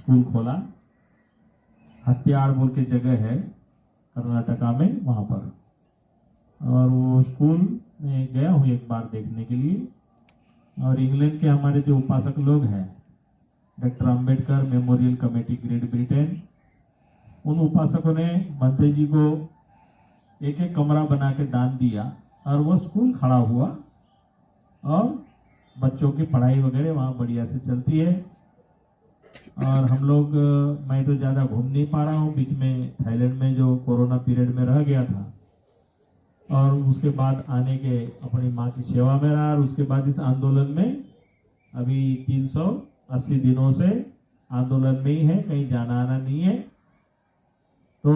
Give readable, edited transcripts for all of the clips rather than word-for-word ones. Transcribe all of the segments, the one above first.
School खोला। हत्याड़ बोल के जगह है कर्नाटका में, वहाँ पर। और वो स्कूल में गया हूँ एक बार देखने के लिए। और इंग्लैंड के हमारे जो उपासक लोग हैं, doctor Ambedkar memorial committee great Britain, उन उपासकों ने भंते जी को एक एक कमरा बना के दान दिया और वो स्कूल खड़ा हुआ और बच्चों की पढ़ाई वगैरह वहाँ बढ़िया से चलती है। और हम लोग, मैं तो ज़्यादा घूम नहीं पा रहा हूँ, बीच में थाईलैंड में जो कोरोना पीरियड में रह गया था, और उसके बाद आने के अपनी माँ की सेवा में रहा। और उसके बाद इस आंदोलन में अभी 380 दिनों से आंदोलन में ही है, कहीं जाना आना नहीं है। तो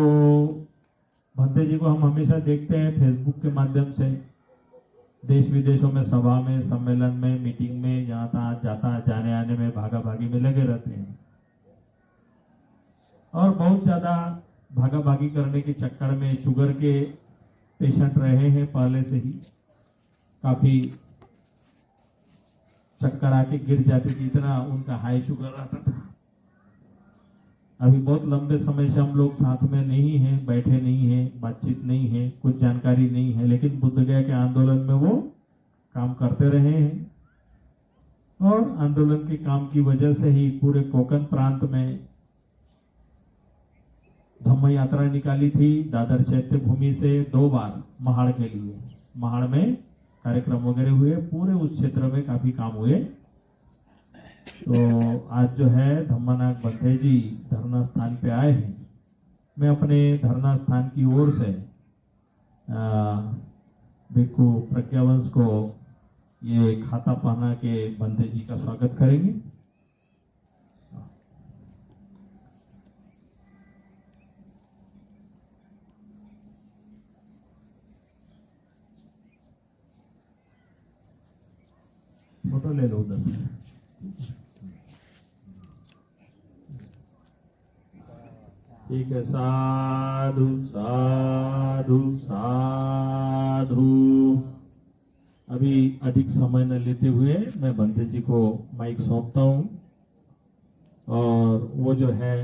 भंते जी को हम हमेशा देखते हैं फेसबुक के माध्यम से, देश विदेशों में सभा में, सम्मेलन में, मीटिंग में, जहाँ तहाँ जाता जाने आने में, भागा भागी में लगे रहते हैं। और बहुत ज़्यादा भागा भागी करने के चक्कर में शुगर के पेशेंट रहे हैं पहले से ही, काफ़ी चक्कर आके गिर जाते थे, इतना उनका हाई शुगर रहता था। अभी बहुत लंबे समय से हम लोग साथ में नहीं हैं, बैठे नहीं हैं, बातचीत नहीं है, कुछ जानकारी नहीं है, लेकिन बुद्ध गया के आंदोलन में वो काम करते रहे हैं। और आंदोलन के काम की वजह से ही पूरे कोकण प्रांत में धम्म यात्रा निकाली थी, दादर चैत्य भूमि से 2 बार महाड़ के लिए। महाड़ में कार्यक्रम वगैरह हुए, पूरे उस क्षेत्र में काफी काम हुए। तो आज जो है धम्मनाथ भंते जी धरना स्थान पे आए हैं। मैं अपने धरना स्थान की ओर से भिक्खु प्रज्ञावंश को ये खाता पहना के भंते जी का स्वागत करेंगे। फोटो ले लो उधर से। ठीक है, साधु साधु साधु। अभी अधिक समय न लेते हुए मैं भंते जी को माइक सौंपता हूँ, और वो जो है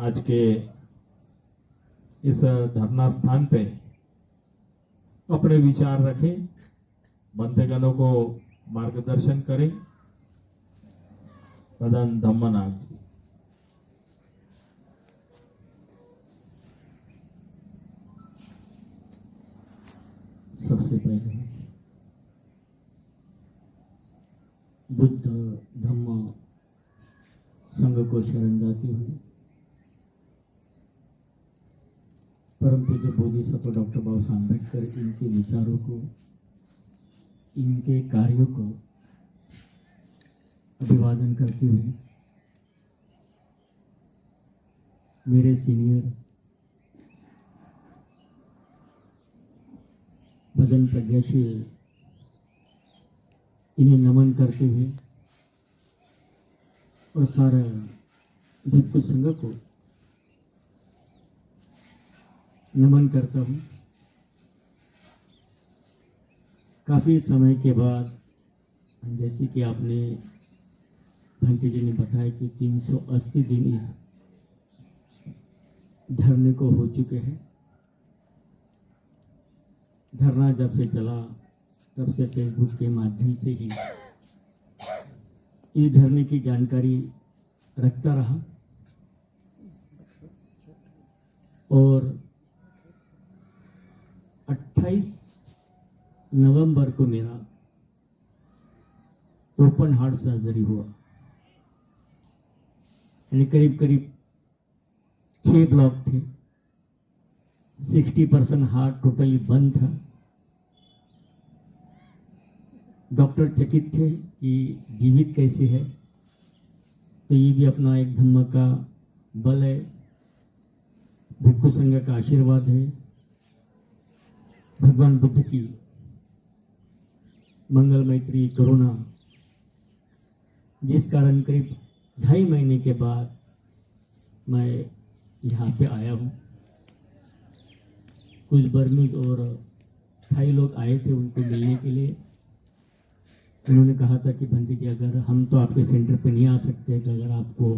आज के इस धरना स्थान पे अपने विचार रखें, भंतेगणों को मार्गदर्शन करें। प्रधान धम्मनाथ जी। सबसे पहले बुद्ध धम्म संघ को शरण जाती हुई परम पूज्य बोधिसत्व डॉक्टर बाबा साहब अम्बेडकर, इनके विचारों को, इनके कार्यों को अभिवादन करती हुई मेरे सीनियर भजन प्रज्ञाशील, इन्हें नमन करते हुए और सारा भिक्खु संघ को नमन करता हूँ। काफ़ी समय के बाद, जैसे कि आपने भंते जी ने बताया कि 380 दिन इस धरने को हो चुके हैं। धरना जब से चला तब से फेसबुक के माध्यम से ही इस धरने की जानकारी रखता रहा, और 28 नवंबर को मेरा ओपन हार्ट सर्जरी हुआ। यानी करीब करीब 6 ब्लॉक थे, 60% हार्ट टोटली बंद था। डॉक्टर चकित थे कि जीवित कैसे है, तो ये भी अपना एक धम्म का बल है, भिक्खु संघ का आशीर्वाद है, भगवान बुद्ध की मंगल मैत्री करुणा, जिस कारण करीब 2.5 महीने के बाद मैं यहाँ पे आया हूँ। कुछ बर्मीज और थाई लोग आए थे उनको मिलने के लिए। उन्होंने कहा था कि भंते जी, अगर हम तो आपके सेंटर पे नहीं आ सकते, अगर आपको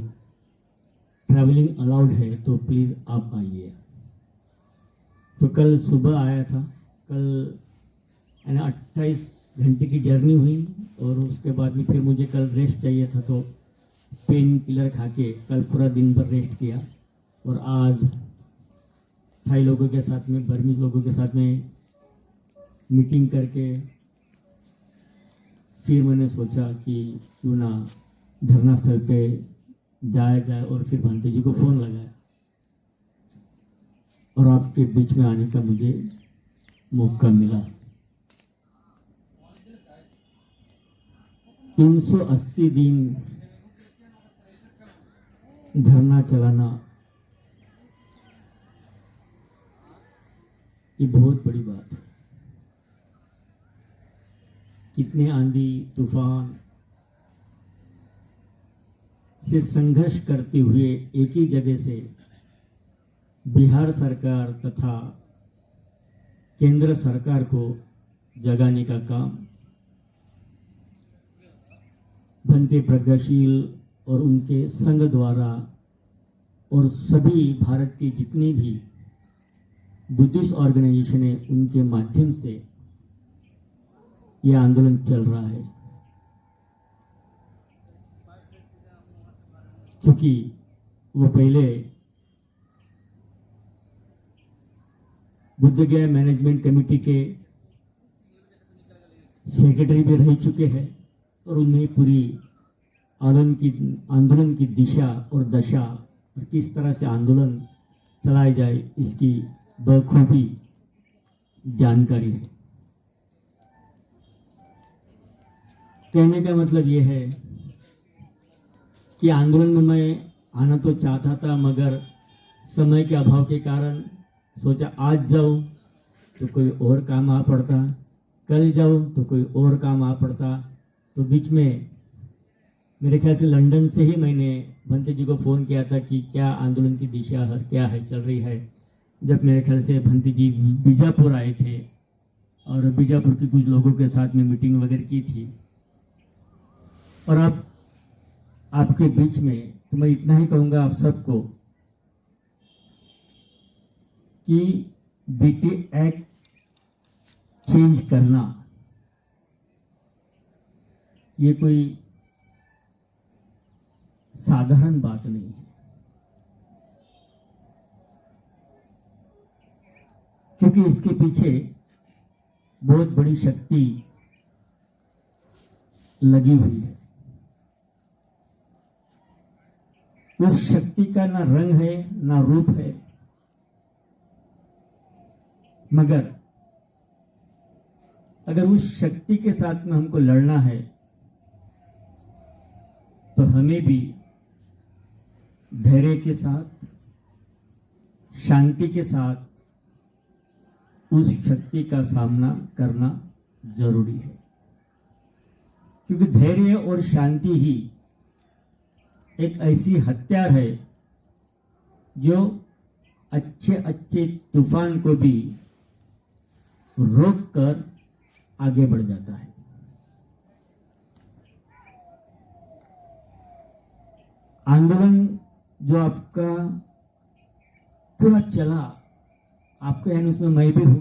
ट्रैवलिंग अलाउड है तो प्लीज़ आप आइए। तो कल सुबह आया था। कल 28 घंटे की जर्नी हुई और उसके बाद में फिर मुझे कल रेस्ट चाहिए था, तो पेन किलर खा के कल पूरा दिन भर रेस्ट किया। और आज थाई लोगों के साथ में, बर्मीज लोगों के साथ में मीटिंग करके फिर मैंने सोचा कि क्यों ना धरना स्थल पे जाया जाए और फिर भंते जी को फ़ोन लगाया और आपके बीच में आने का मुझे मौका मिला। 380 दिन धरना चलाना ये बहुत बड़ी बात है। कितने आंधी तूफान से संघर्ष करते हुए एक ही जगह से बिहार सरकार तथा केंद्र सरकार को जगाने का काम भंते प्रज्ञाशील और उनके संघ द्वारा और सभी भारत के जितने भी बुद्धिस्ट ऑर्गेनाइजेशन है उनके माध्यम से यह आंदोलन चल रहा है। क्योंकि वो पहले बुद्ध गया मैनेजमेंट कमेटी के सेक्रेटरी भी रह चुके हैं और उन्हें पूरी आंदोलन की दिशा और दशा और किस तरह से आंदोलन चलाए जाए इसकी बखूबी जानकारी है। कहने का मतलब यह है कि आंदोलन में मैं आना तो चाहता था, मगर समय के अभाव के कारण सोचा आज जाऊं तो कोई और काम आ पड़ता, कल जाऊं तो कोई और काम आ पड़ता। तो बीच में मेरे ख्याल से लंदन से ही मैंने भंते जी को फ़ोन किया था कि क्या आंदोलन की दिशा क्या है, चल रही है। जब मेरे ख्याल से भंते जी बीजापुर आए थे और बीजापुर के कुछ लोगों के साथ में मीटिंग वगैरह की थी। और अब आपके बीच में तो मैं इतना ही कहूँगा आप सबको कि बीटी एक्ट चेंज करना ये कोई साधारण बात नहीं है, क्योंकि इसके पीछे बहुत बड़ी शक्ति लगी हुई है। उस शक्ति का ना रंग है ना रूप है, मगर अगर उस शक्ति के साथ में हमको लड़ना है तो हमें भी धैर्य के साथ, शांति के साथ उस शक्ति का सामना करना जरूरी है। क्योंकि धैर्य और शांति ही एक ऐसी हथियार है जो अच्छे अच्छे तूफान को भी रोक कर आगे बढ़ जाता है। आंदोलन जो आपका पूरा चला, आपका यानी उसमें मैं भी हूं,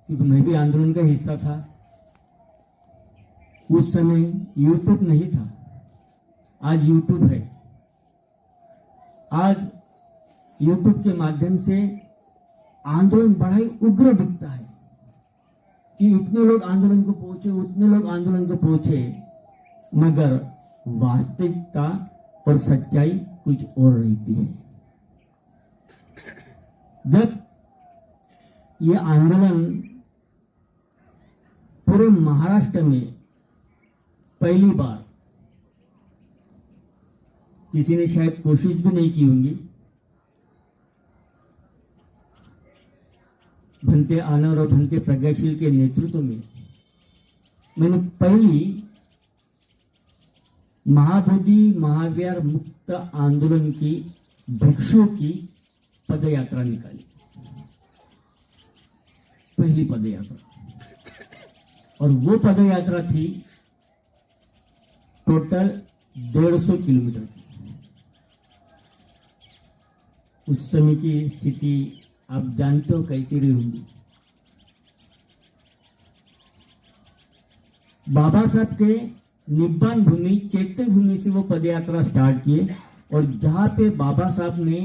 क्योंकि मैं भी आंदोलन का हिस्सा था। उस समय यूट्यूब नहीं था, आज यूट्यूब है। आज यूट्यूब के माध्यम से आंदोलन बड़ा ही उग्र दिखता है कि इतने लोग आंदोलन को पहुंचे, उतने लोग आंदोलन को पहुंचे, मगर वास्तविकता और सच्चाई कुछ और रहती है। जब ये आंदोलन पूरे महाराष्ट्र में पहली बार, किसी ने शायद कोशिश भी नहीं की होंगी, भंते आनंद और भंते प्रज्ञाशील के नेतृत्व में मैंने पहली महाबोधि महावीर मुक्त आंदोलन की भिक्षुओं की पदयात्रा निकाली, पहली पदयात्रा। और वो पदयात्रा थी टोटल 150 किलोमीटर की। उस समय की स्थिति आप जानते हो कैसी रही होगी। बाबा साहब के निब्बान भूमि चैत्य भूमि से वो पदयात्रा स्टार्ट किए और जहां पे बाबा साहब ने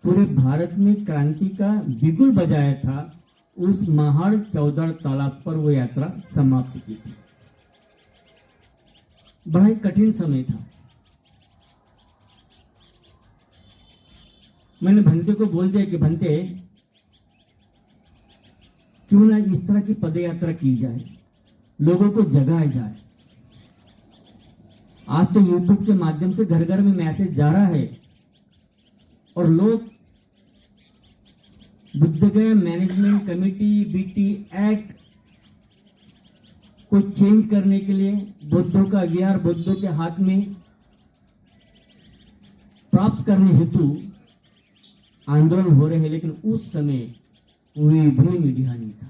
पूरे भारत में क्रांति का बिगुल बजाया था, उस महाड़ चौदड़ तालाब पर वो यात्रा समाप्त की थी। बड़ा ही कठिन समय था। मैंने भंते को बोल दिया कि भंते, क्यों ना इस तरह की पदयात्रा की जाए, लोगों को जगाया जाए। आज तो यूट्यूब के माध्यम से घर घर में मैसेज जा रहा है और लोग बुद्ध गया मैनेजमेंट कमेटी बीटी एक्ट को चेंज करने के लिए बुद्धों का विहार बुद्धों के हाथ में प्राप्त करने हेतु आंदोलन हो रहे हैं। लेकिन उस समय कोई भी मीडिया नहीं था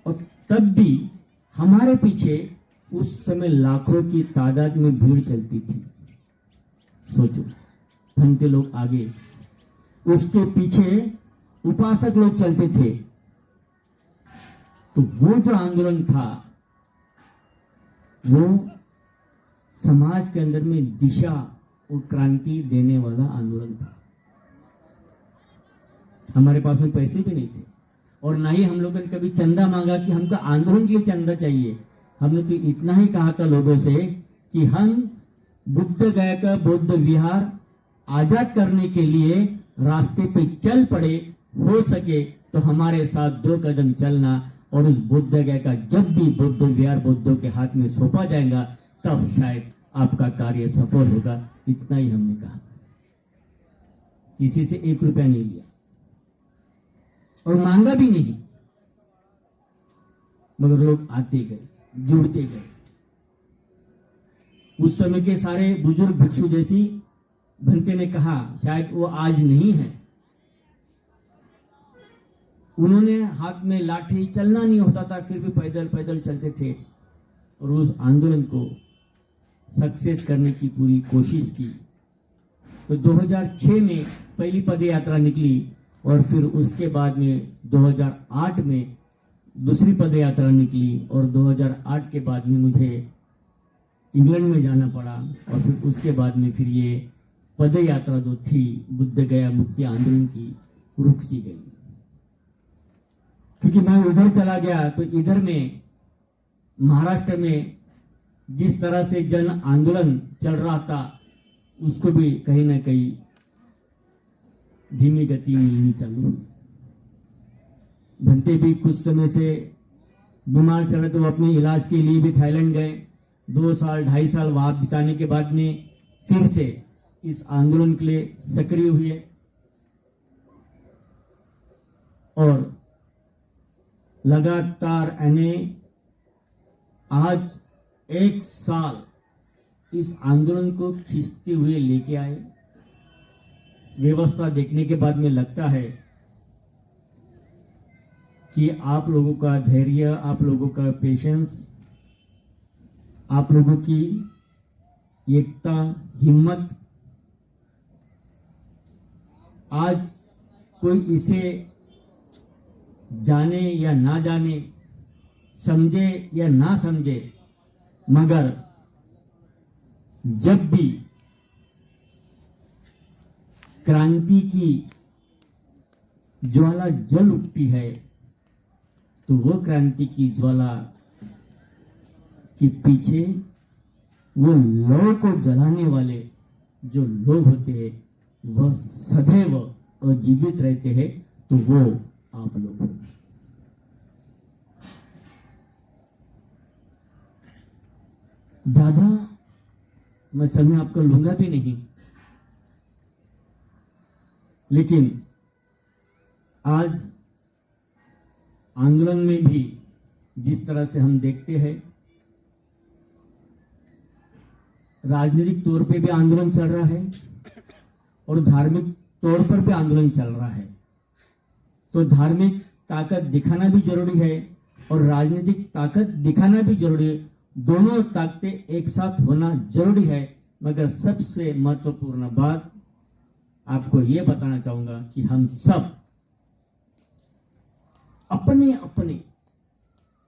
और तब भी हमारे पीछे उस समय लाखों की तादाद में भीड़ चलती थी। सोचो, भंते लोग आगे, उसके पीछे उपासक लोग चलते थे। तो वो जो आंदोलन था वो समाज के अंदर में दिशा और क्रांति देने वाला आंदोलन था। हमारे पास में पैसे भी नहीं थे और ना ही हम लोगों ने कभी चंदा मांगा कि हमको आंदोलन के लिए चंदा चाहिए। हमने तो इतना ही कहा था लोगों से कि हम बुद्ध गया का बौद्ध विहार आजाद करने के लिए रास्ते पे चल पड़े, हो सके तो हमारे साथ 2 कदम चलना और उस बुद्ध गया का जब भी बुद्ध विहार बुद्धों के हाथ में सौंपा जाएगा तब शायद आपका कार्य सफल होगा। इतना ही हमने कहा, किसी से 1 रुपया नहीं लिया और मांगा भी नहीं। मगर लोग आते गए, जुड़ते गए। उस समय के सारे बुजुर्ग भिक्षु जैसी भंते ने कहा, शायद वो आज नहीं है। उन्होंने हाथ में लाठी, चलना नहीं होता था फिर भी पैदल पैदल चलते थे और उस आंदोलन को सक्सेस करने की पूरी कोशिश की। तो 2006 में पहली पदयात्रा निकली और फिर उसके बाद में 2008 में दूसरी पदयात्रा निकली और 2008 के बाद में मुझे इंग्लैंड में जाना पड़ा और फिर उसके बाद में फिर ये पदयात्रा जो थी बुद्ध गया मुक्ति आंदोलन की रुक सी गई। क्योंकि मैं उधर चला गया तो इधर में महाराष्ट्र में जिस तरह से जन आंदोलन चल रहा था उसको भी कहीं ना कहीं धीमी गति मिलनी चालू हुई। भंते भी कुछ समय से बीमार चल रहे थे, वो अपने इलाज के लिए भी थाईलैंड गए। 2 साल 2.5 साल वहां बिताने के बाद में फिर से इस आंदोलन के लिए सक्रिय हुए और लगातार आज 1 साल इस आंदोलन को खींचते हुए लेके आए। व्यवस्था देखने के बाद में लगता है कि आप लोगों का धैर्य, आप लोगों का पेशेंस, आप लोगों की एकता, हिम्मत, आज कोई इसे जाने या ना जाने, समझे या ना समझे, मगर जब भी क्रांति की ज्वाला जल उठती है तो वो क्रांति की ज्वाला के पीछे वो लौ को जलाने वाले जो लोग होते हैं वह सदैव जीवित रहते हैं। तो वो आप लोग हो। ज्यादा मैं समय आपको लूंगा भी नहीं, लेकिन आज आंदोलन में भी जिस तरह से हम देखते हैं, राजनीतिक तौर पे भी आंदोलन चल रहा है और धार्मिक तौर पर भी आंदोलन चल रहा है। तो धार्मिक ताकत दिखाना भी जरूरी है और राजनीतिक ताकत दिखाना भी जरूरी है। दोनों ताकतें एक साथ होना जरूरी है। मगर सबसे महत्वपूर्ण बात आपको ये बताना चाहूंगा कि हम सब अपने अपने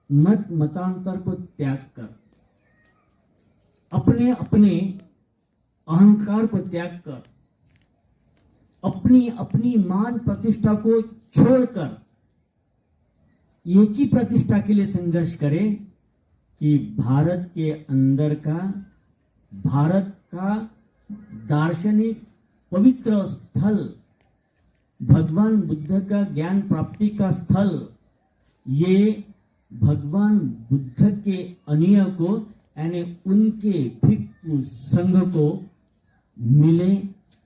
मत मतांतर को त्याग कर, अपने अपने अहंकार को त्याग कर, अपनी अपनी मान प्रतिष्ठा को छोड़कर एक ही प्रतिष्ठा के लिए संघर्ष करें कि भारत के अंदर का, भारत का दार्शनिक पवित्र स्थल, भगवान बुद्ध का ज्ञान प्राप्ति का स्थल, ये भगवान बुद्ध के अनुयायी को यानी उनके भिक्षु संघ को मिले,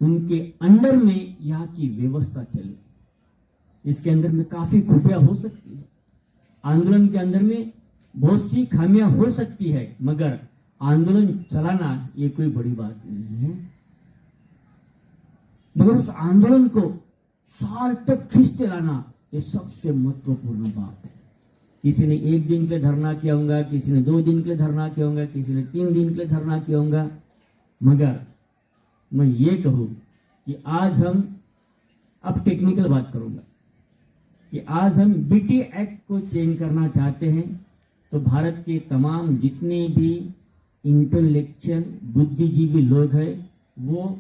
उनके अंडर में यहाँ की व्यवस्था चले। इसके अंदर में काफी खूबियां हो सकती है, आंदोलन के अंदर में बहुत सी खामियां हो सकती है, मगर आंदोलन चलाना ये कोई बड़ी बात नहीं है। मगर उस आंदोलन को साल तक खींचते लाना ये सबसे महत्वपूर्ण बात है। किसी ने 1 दिन के लिए धरना किया होगा, किसी ने 2 दिन के लिए धरना किया होगा, किसी ने 3 दिन के लिए धरना किया होगा, मगर मैं ये कहूं कि आज हम, अब टेक्निकल बात करूंगा, कि आज हम बीटी एक्ट को चेंज करना चाहते हैं, तो भारत के तमाम जितने भी इंटेलेक्चुअल बुद्धिजीवी लोग हैं वो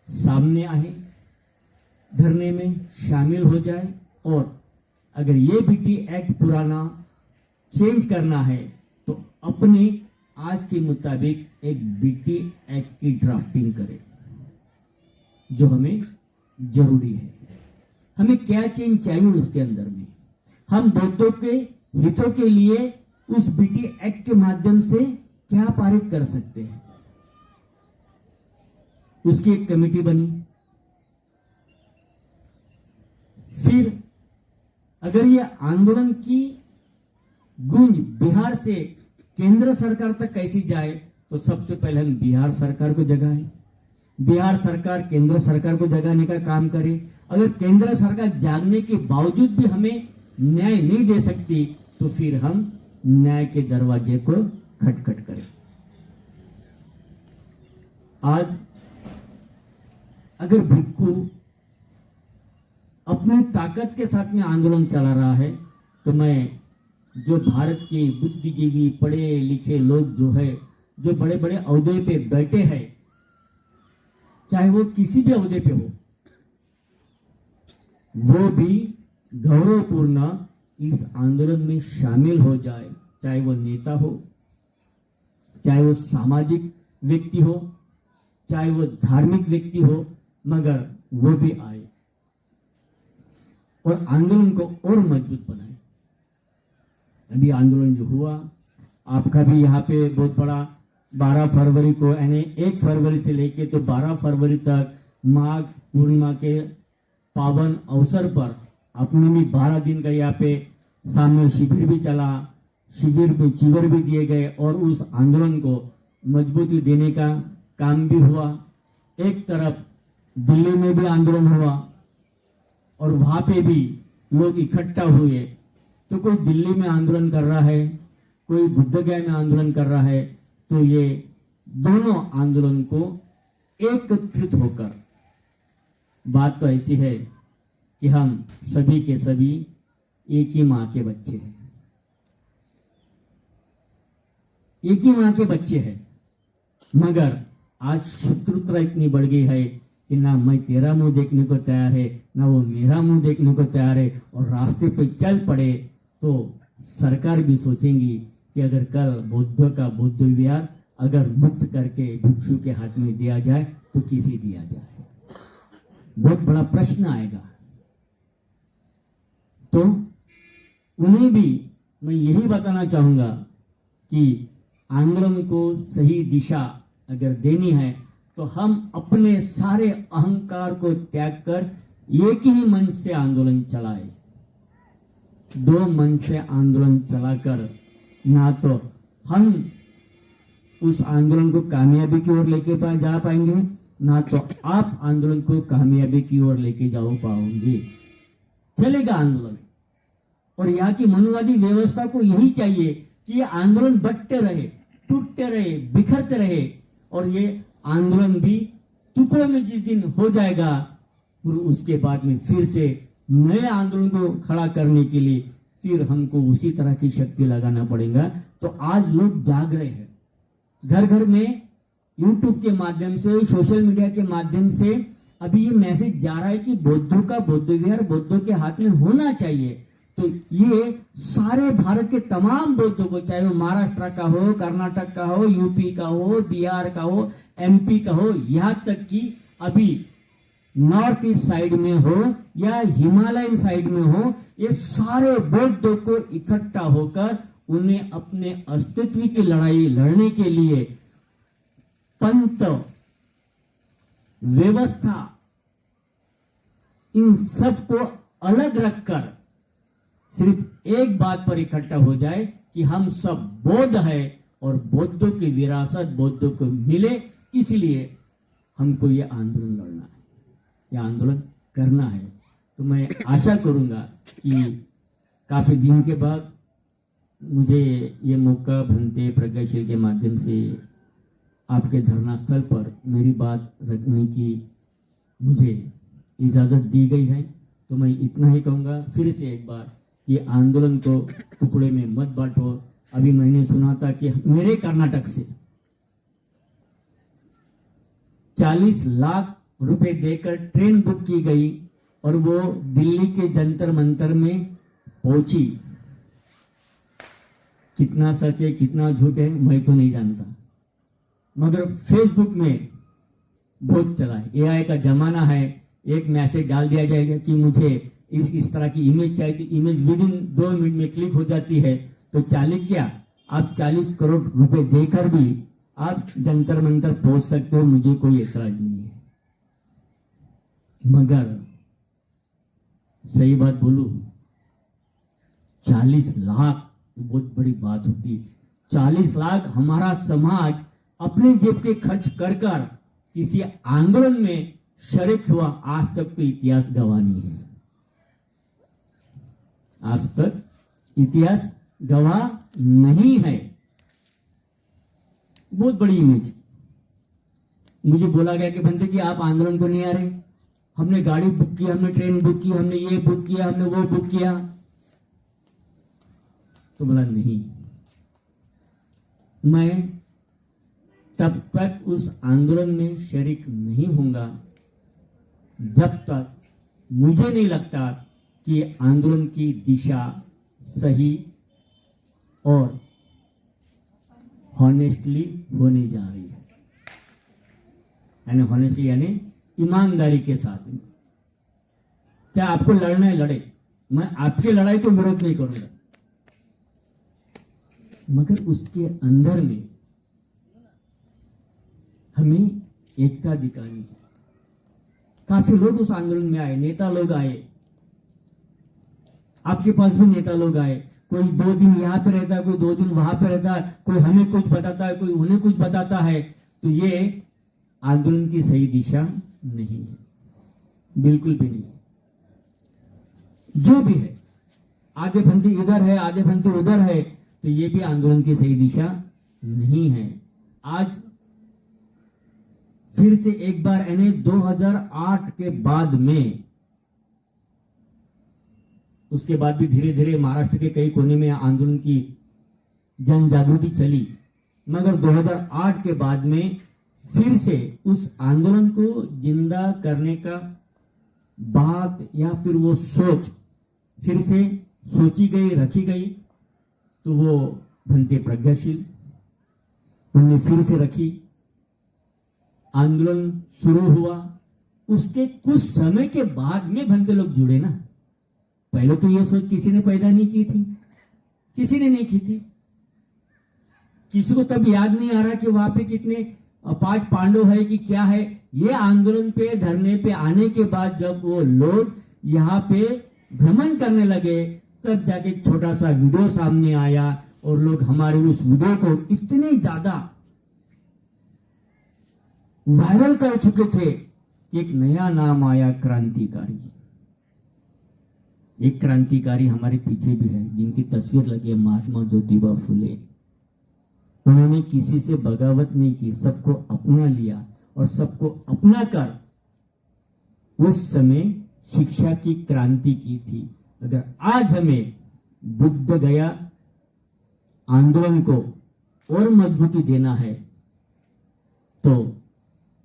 सामने आए, धरने में शामिल हो जाए, और अगर ये बीटी एक्ट पुराना चेंज करना है तो अपने आज के मुताबिक एक बीटी एक्ट की ड्राफ्टिंग करें, जो हमें जरूरी है। हमें क्या चेंज चाहिए उसके अंदर में, हम बौद्धों के हितों के लिए उस बीटी एक्ट के माध्यम से क्या पारित कर सकते हैं, उसकी एक कमेटी बनी। फिर अगर ये आंदोलन की गूंज बिहार से केंद्र सरकार तक कैसी जाए, तो सबसे पहले हम बिहार सरकार को जगाए, बिहार सरकार केंद्र सरकार को जगाने का काम करे। अगर केंद्र सरकार जागने के बावजूद भी हमें न्याय नहीं दे सकती, तो फिर हम न्याय के दरवाजे को खटखट करें। आज अगर भिक्खू अपनी ताकत के साथ में आंदोलन चला रहा है, तो मैं जो भारत के बुद्धिजीवी पढ़े लिखे लोग जो है, जो बड़े बड़े अहदे पे बैठे हैं, चाहे वो किसी भी अहदे पे हो, वो भी गौरवपूर्ण इस आंदोलन में शामिल हो जाए, चाहे वो नेता हो, चाहे वो सामाजिक व्यक्ति हो, चाहे वो धार्मिक व्यक्ति हो, मगर वो भी आए और आंदोलन को और मजबूत बनाए। अभी आंदोलन जो हुआ, आपका भी यहाँ पे बहुत बड़ा 12 फरवरी को, यानी 1 फरवरी से लेके तो 12 फरवरी तक माघ पूर्णिमा के पावन अवसर पर अपने भी 12 दिन का यहाँ पे सामने शिविर भी चला, शिविर में चीवर भी दिए गए और उस आंदोलन को मजबूती देने का काम भी हुआ। एक तरफ दिल्ली में भी आंदोलन हुआ और वहां पे भी लोग इकट्ठा हुए, तो कोई दिल्ली में आंदोलन कर रहा है, कोई बुद्धगया में आंदोलन कर रहा है, तो ये दोनों आंदोलन को एकत्रित होकर, बात तो ऐसी है कि हम सभी के सभी एक ही माँ के बच्चे हैं, एक ही माँ के बच्चे हैं, मगर आज शत्रुता इतनी बढ़ गई है कि ना मैं तेरा मुंह देखने को तैयार है, ना वो मेरा मुंह देखने को तैयार है, और रास्ते पे चल पड़े तो सरकार भी सोचेंगी कि अगर कल बौद्ध का बौद्ध विहार अगर मुक्त करके भिक्षु के हाथ में दिया जाए तो किसे दिया जाए, बहुत बड़ा प्रश्न आएगा। तो उन्हें भी मैं यही बताना चाहूंगा कि आंदोलन को सही दिशा अगर देनी है तो हम अपने सारे अहंकार को त्याग कर एक ही मन से आंदोलन चलाए। 2 मन से आंदोलन चलाकर ना तो हम उस आंदोलन को कामयाबी की ओर लेके जा पाएंगे, ना तो आप आंदोलन को कामयाबी की ओर लेके जाओ पाओगे। चलेगा आंदोलन, और यहाँ की मनुवादी व्यवस्था को यही चाहिए कि ये आंदोलन बढ़ते रहे, टूटते रहे, बिखरते रहे, और ये आंदोलन भी टुकड़ों में जिस दिन हो जाएगा और उसके बाद में फिर से नए आंदोलन को खड़ा करने के लिए फिर हमको उसी तरह की शक्ति लगाना पड़ेगा। तो आज लोग जाग रहे हैं, घर घर में यूट्यूब के माध्यम से, सोशल मीडिया के माध्यम से अभी ये मैसेज जा रहा है कि बौद्धों का बौद्ध विहार बौद्धों के हाथ में होना चाहिए। तो ये सारे भारत के तमाम बौद्धों को, चाहे वो महाराष्ट्र का हो, कर्नाटक का हो, यूपी का हो, बिहार का हो, एमपी का हो, यहाँ तक कि अभी नॉर्थ ईस्ट साइड में हो या हिमालयन साइड में हो, ये सारे बौद्धों को इकट्ठा होकर उन्हें अपने अस्तित्व की लड़ाई लड़ने के लिए पंथ, व्यवस्था, इन सब को अलग रखकर सिर्फ एक बात पर इकट्ठा हो जाए कि हम सब बौद्ध है और बौद्धों की विरासत बौद्धों को मिले, इसलिए हमको ये आंदोलन लड़ना है, ये आंदोलन करना है। तो मैं आशा करूंगा कि काफी दिन के बाद मुझे ये मौका भंते प्रज्ञाशील के माध्यम से आपके धरना स्थल पर मेरी बात रखने की मुझे इजाज़त दी गई है। तो मैं इतना ही कहूँगा फिर से एक बार कि आंदोलन को टुकड़े में मत बांटो। अभी मैंने सुना था कि मेरे कर्नाटक से 40 लाख रुपए देकर ट्रेन बुक की गई और वो दिल्ली के जंतर मंतर में पहुंची। कितना सच है कितना झूठ है मैं तो नहीं जानता, मगर फेसबुक में बहुत चला है। एआई का जमाना है, एक मैसेज डाल दिया जाएगा कि मुझे इस तरह की इमेज चाहिए, इमेज विद इन 2 मिनट में क्लिक हो जाती है। तो चाणक्य आप 40 करोड़ रुपए देकर भी आप जंतर मंतर पहुंच सकते हो, मुझे कोई एतराज नहीं है। मगर सही बात बोलूं, 40 लाख बहुत बड़ी बात होती। 40 लाख हमारा समाज अपने जेब के खर्च कर कर किसी आंदोलन में शरीक हुआ, आज तक तो इतिहास गवाह नहीं है। आज तक इतिहास गवाह नहीं है। बहुत बड़ी इमेज। मुझे बोला गया कि बंदे जी आप आंदोलन को नहीं आ रहे, हमने गाड़ी बुक की, हमने ट्रेन बुक की, हमने ये बुक किया, हमने वो बुक किया। तो बोला नहीं, मैं तब तक उस आंदोलन में शरीक नहीं होऊंगा जब तक मुझे नहीं लगता कि आंदोलन की दिशा सही और हॉनेस्टली होने जा रही है। यानी हॉनेस्टली यानी ईमानदारी के साथ में। चाहे आपको लड़ना है लड़े, मैं आपकी लड़ाई को विरोध नहीं करूंगा, मगर उसके अंदर में हमें एकता दिखानी है। काफी लोग उस आंदोलन में आए, नेता लोग आए, आपके पास भी नेता लोग आए। कोई 2 दिन यहाँ पे रहता है, कोई 2 दिन वहां पे रहता है, कोई हमें कुछ बताता है, कोई उन्हें कुछ बताता है। तो ये आंदोलन की सही दिशा नहीं है, बिल्कुल भी नहीं। जो भी है, आधे फंती इधर है, आधे फंती उधर है, तो ये भी आंदोलन की सही दिशा नहीं है। आज फिर से एक बार यानी 2008 के बाद में, उसके बाद भी धीरे धीरे महाराष्ट्र के कई कोने में आंदोलन की जन जागृति चली, मगर 2008 के बाद में फिर से उस आंदोलन को जिंदा करने का बात या फिर वो सोच फिर से सोची गई, रखी गई। तो वो भंते प्रज्ञाशील उनने फिर से रखी, आंदोलन शुरू हुआ। उसके कुछ समय के बाद में भंते लोग जुड़े ना। पहले तो ये सोच किसी ने पैदा नहीं की थी, किसी ने नहीं की थी। किसी को तब याद नहीं आ रहा कि वहां पे कितने 5 पांडव है कि क्या है। ये आंदोलन पे धरने पे आने के बाद जब वो लोग यहाँ पे भ्रमण करने लगे, तब जाके छोटा सा वीडियो सामने आया और लोग हमारे उस वीडियो को इतने ज्यादा वायरल कर चुके थे कि एक नया नाम आया, क्रांतिकारी। एक क्रांतिकारी हमारे पीछे भी है, जिनकी तस्वीर लगी है, महात्मा ज्योतिबा फुले। उन्होंने किसी से बगावत नहीं की, सबको अपना लिया और सबको अपना कर उस समय शिक्षा की क्रांति की थी। अगर आज हमें बुद्ध गया आंदोलन को और मजबूती देना है तो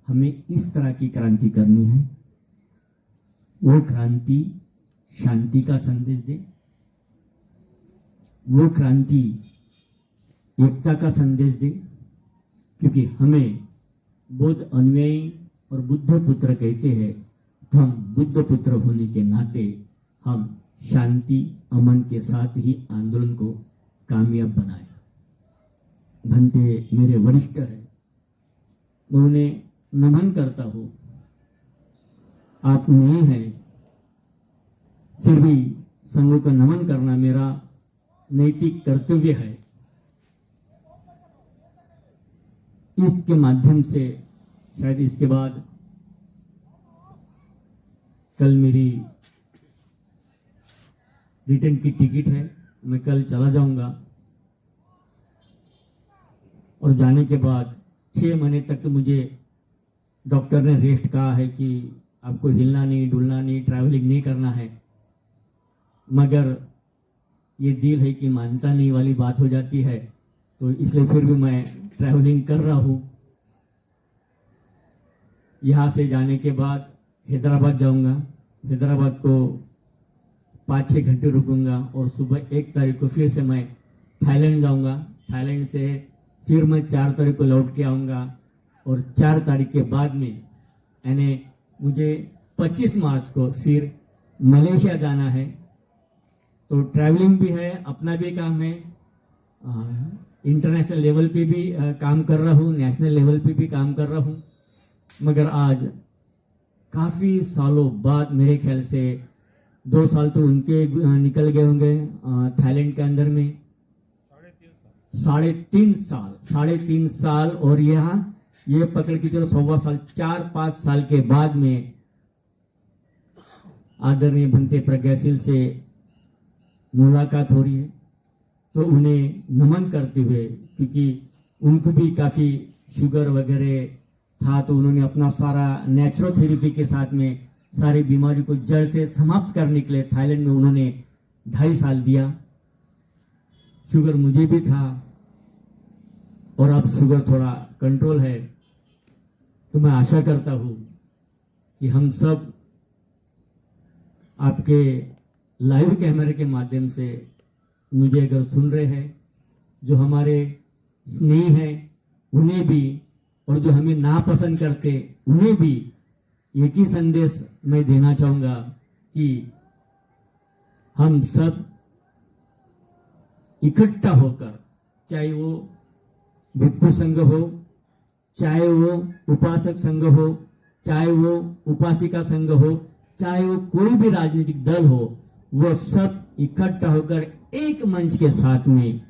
हमें इस तरह की क्रांति करनी है। वो क्रांति शांति का संदेश दे, वो क्रांति एकता का संदेश दे, क्योंकि हमें बुद्ध अनुयायी और बुद्ध पुत्र कहते हैं, तो हम बुद्ध पुत्र होने के नाते हम शांति अमन के साथ ही आंदोलन को कामयाब बनाए। भंते मेरे वरिष्ठ है, मैं उन्हें नमन करता हूँ। आप नहीं हैं, फिर भी संघों को नमन करना मेरा नैतिक कर्तव्य है। इसके माध्यम से शायद इसके बाद कल मेरी रिटर्न की टिकट है, मैं कल चला जाऊंगा और जाने के बाद 6 महीने तक तो मुझे डॉक्टर ने रेस्ट कहा है कि आपको हिलना नहीं, डुलना नहीं, ट्रैवलिंग नहीं करना है। मगर ये दिल है कि मानता नहीं वाली बात हो जाती है, तो इसलिए फिर भी मैं ट्रैवलिंग कर रहा हूँ। यहाँ से जाने के बाद हैदराबाद जाऊँगा, हैदराबाद को 5-6 घंटे रुकूंगा और सुबह 1 तारीख को फिर से मैं थाईलैंड जाऊँगा। थाईलैंड से फिर मैं 4 तारीख को लौट के आऊँगा और 4 तारीख के बाद में यानी मुझे 25 मार्च को फिर मलेशिया जाना है। तो ट्रैवलिंग भी है, अपना भी काम है, इंटरनेशनल लेवल पे भी काम कर रहा हूँ, नेशनल लेवल पे भी काम कर रहा हूँ। मगर आज काफ़ी सालों बाद, मेरे ख्याल से 2 साल तो उनके निकल गए होंगे थाईलैंड के अंदर में, 3.5 साल और यहाँ ये पकड़ के चलो 1.25 साल, 4-5 साल के बाद में आदरणीय भंते प्रज्ञाशील से मुलाकात हो रही है। तो उन्हें नमन करते हुए, क्योंकि उनको भी काफ़ी शुगर वगैरह था, तो उन्होंने अपना सारा नेचुरोथेरेपी के साथ में सारी बीमारी को जड़ से समाप्त करने के लिए थाईलैंड में उन्होंने 2.5 साल दिया। शुगर मुझे भी था और अब शुगर थोड़ा कंट्रोल है। तो मैं आशा करता हूँ कि हम सब आपके लाइव कैमरे के माध्यम से मुझे अगर सुन रहे हैं, जो हमारे स्नेही हैं उन्हें भी, और जो हमें नापसंद करते उन्हें भी एक ही संदेश मैं देना चाहूँगा कि हम सब इकट्ठा होकर, चाहे वो भिक्षु संघ हो, चाहे वो उपासक संघ हो, चाहे वो उपासिका संघ हो, चाहे वो कोई भी राजनीतिक दल हो, वो सब इकट्ठा होकर एक मंच के साथ में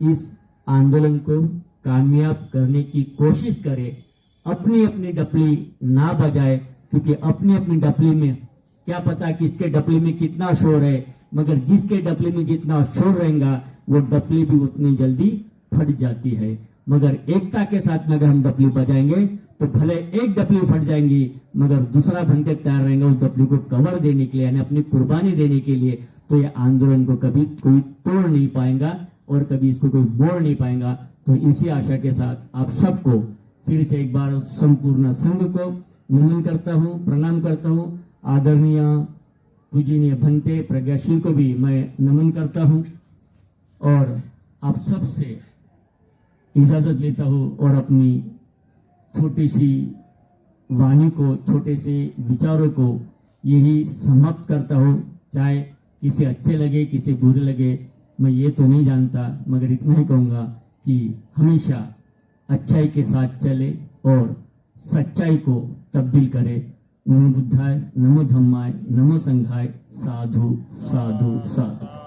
इस आंदोलन को कामयाब करने की कोशिश करे। अपनी अपनी डपली ना बजाए, क्योंकि अपनी अपनी डपली में क्या पता किसके डपली में कितना शोर है, मगर जिसके डपली में जितना शोर रहेगा वो डपली भी उतनी जल्दी फट जाती है। मगर एकता के साथ में अगर हम डपली बजाएंगे तो भले एक डपली फट जाएंगी, मगर दूसरा भंते तैयार रहेंगे उस डपली को कवर देने के लिए, यानी अपनी कुर्बानी देने के लिए। तो ये आंदोलन को कभी कोई तोड़ नहीं पाएगा और कभी इसको कोई मोड़ नहीं पाएगा। तो इसी आशा के साथ आप सबको फिर से एक बार संपूर्ण संघ को नमन करता हूँ, प्रणाम करता हूँ। आदरणीय पूजनीय भंते प्रज्ञाशील को भी मैं नमन करता हूँ और आप सबसे इजाजत लेता हूँ और अपनी छोटी सी वाणी को, छोटे से विचारों को यही समाप्त करता हूँ। चाहे किसे अच्छे लगे, किसे बुरे लगे, मैं ये तो नहीं जानता, मगर इतना ही कहूँगा कि हमेशा अच्छाई के साथ चले और सच्चाई को तब्दील करे। नमो बुद्धाय, नमो धम्माय, नमो संघाय, साधु साधु साधु।